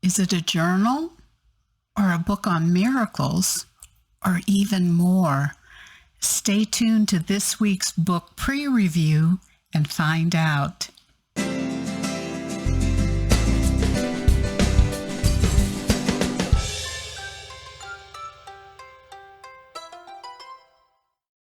Is it a journal or a book on miracles or even more? Stay tuned to this week's book pre-review and find out.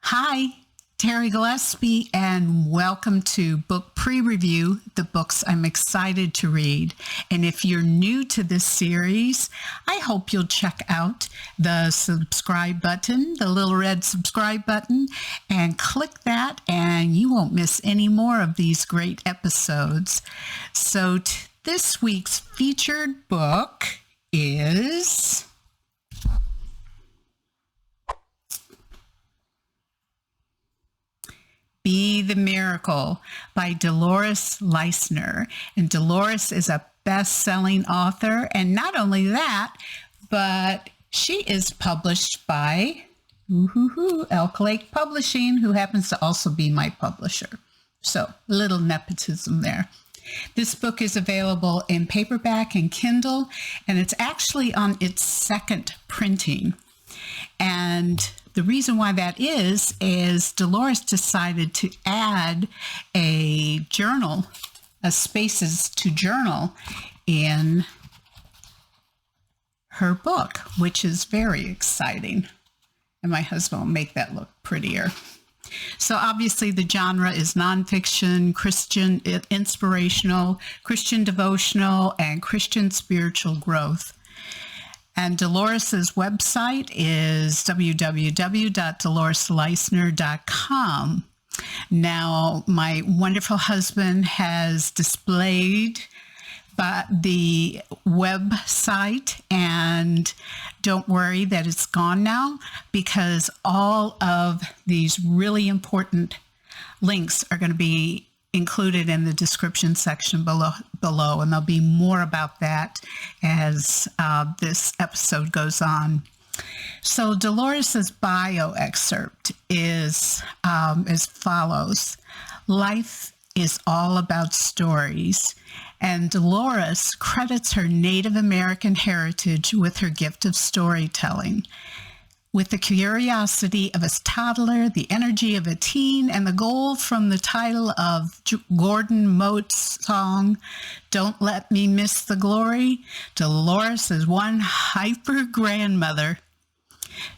Hi, Terri Gillespie, and welcome to Book Pre-Review, the books I'm excited to read. And if you're new to this series, I hope you'll check out the subscribe button, the little red subscribe button, and click that, and you won't miss any more of these great episodes. So this week's featured book is Be the Miracle by Dolores Leisner. And Dolores is a best-selling author. And not only that, but she is published by Elk Lake Publishing, who happens to also be my publisher. So a little nepotism there. This book is available in paperback and Kindle, and it's actually on its second printing. And the reason why that is Dolores decided to add a journal, a spaces to journal in her book, which is very exciting. And my husband will make that look prettier. So obviously the genre is nonfiction, Christian inspirational, Christian devotional, and Christian spiritual growth. And Dolores' website is www.doloresleisner.com. Now, my wonderful husband has displayed the website, and don't worry that it's gone now, because all of these really important links are going to be included in the description section below, and there'll be more about that as this episode goes on. So Dolores' bio excerpt is as follows. Life is all about stories, and Dolores credits her Native American heritage with her gift of storytelling. With the curiosity of a toddler, the energy of a teen, and the goal from the title of Gordon Mote's song, Don't Let Me Miss the Glory, Dolores is one hyper grandmother.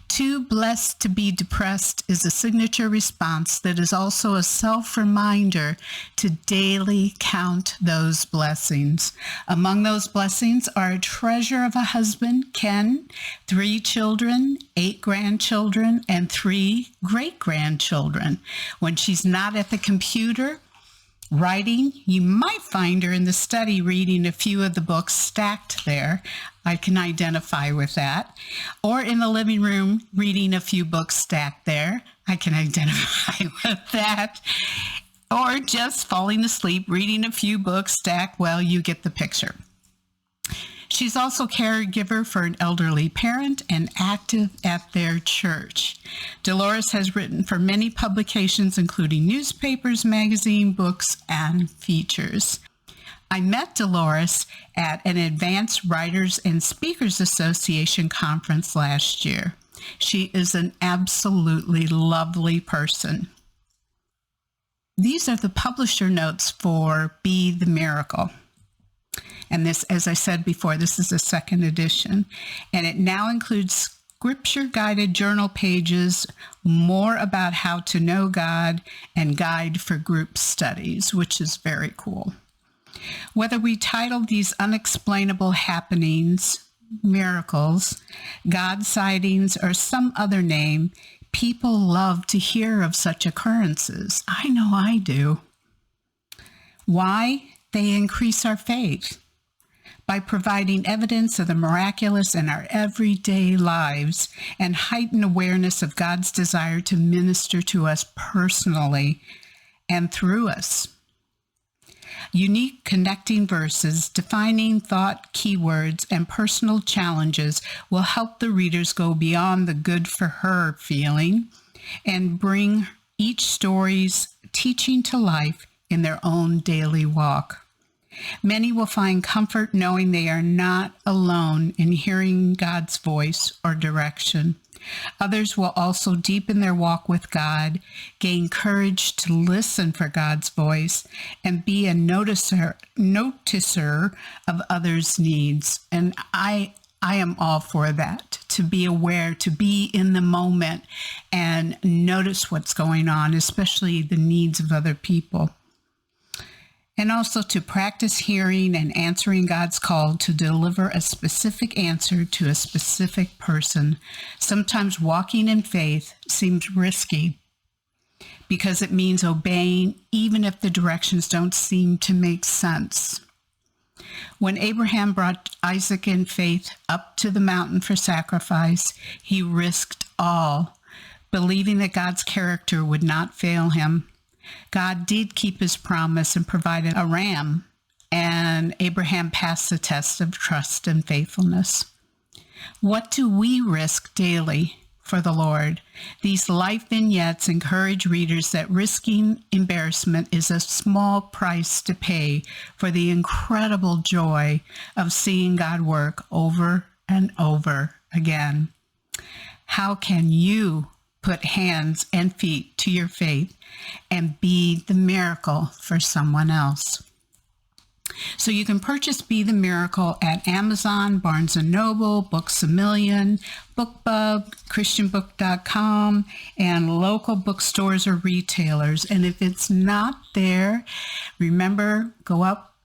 Too blessed to be depressed is a signature response that is also a self-reminder to daily count those blessings. Among those blessings are a treasure of a husband, Ken, 3 children, 8 grandchildren, and 3 great-grandchildren. When she's not at the computer writing, you might find her in the study reading a few of the books stacked there. I can identify with that. Or in the living room reading a few books stacked there. I can identify with that. Or just falling asleep reading a few books stacked. Well, you get the picture. She's also caregiver for an elderly parent and active at their church. Dolores has written for many publications, including newspapers, magazine, books, and features. I met Dolores at an Advanced Writers and Speakers Association conference last year. She is an absolutely lovely person. These are the publisher notes for Be the Miracle. And this, as I said before, this is the second edition. And it now includes scripture-guided journal pages, more about how to know God, and guide for group studies, which is very cool. Whether we title these unexplainable happenings, miracles, God sightings, or some other name, people love to hear of such occurrences. I know I do. Why? They increase our faith by providing evidence of the miraculous in our everyday lives and heighten awareness of God's desire to minister to us personally and through us. Unique connecting verses, defining thought keywords, and personal challenges will help the readers go beyond the good for her feeling and bring each story's teaching to life in their own daily walk. Many will find comfort knowing they are not alone in hearing God's voice or direction. Others will also deepen their walk with God, gain courage to listen for God's voice, and be a noticer of others' needs. And I am all for that, to be aware, to be in the moment and notice what's going on, especially the needs of other people. And also to practice hearing and answering God's call to deliver a specific answer to a specific person. Sometimes walking in faith seems risky because it means obeying even if the directions don't seem to make sense. When Abraham brought Isaac in faith up to the mountain for sacrifice, he risked all, believing that God's character would not fail him. God did keep his promise and provided a ram, and Abraham passed the test of trust and faithfulness. What do we risk daily for the Lord? These life vignettes encourage readers that risking embarrassment is a small price to pay for the incredible joy of seeing God work over and over again. How can you put hands and feet to your faith and be the miracle for someone else? So you can purchase Be the Miracle at Amazon, Barnes & Noble, Books A Million, BookBub, ChristianBook.com, and local bookstores or retailers. And if it's not there, remember, go up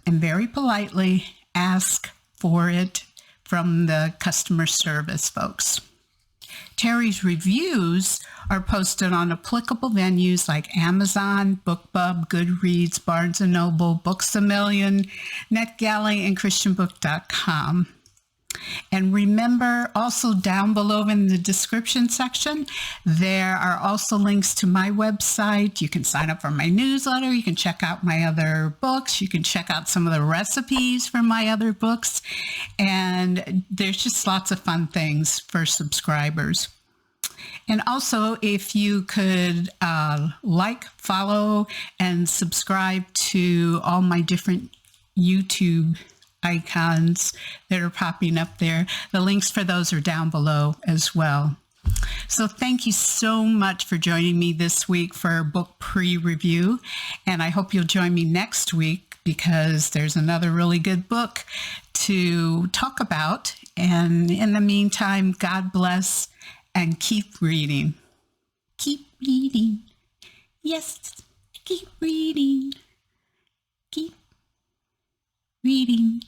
and very politely ask for it from the customer service folks. Terri's reviews are posted on applicable venues like Amazon, BookBub, Goodreads, Barnes & Noble, Books A Million, NetGalley, and ChristianBook.com. And remember, also down below in the description section, there are also links to my website. You can sign up for my newsletter. You can check out my other books. You can check out some of the recipes from my other books. And there's just lots of fun things for subscribers. And also, if you could follow, and subscribe to all my different YouTube icons that are popping up there. The links for those are down below as well. So thank you so much for joining me this week for book pre-review. And I hope you'll join me next week because there's another really good book to talk about. And in the meantime, God bless and keep reading. Keep reading. Yes, keep reading. Keep reading.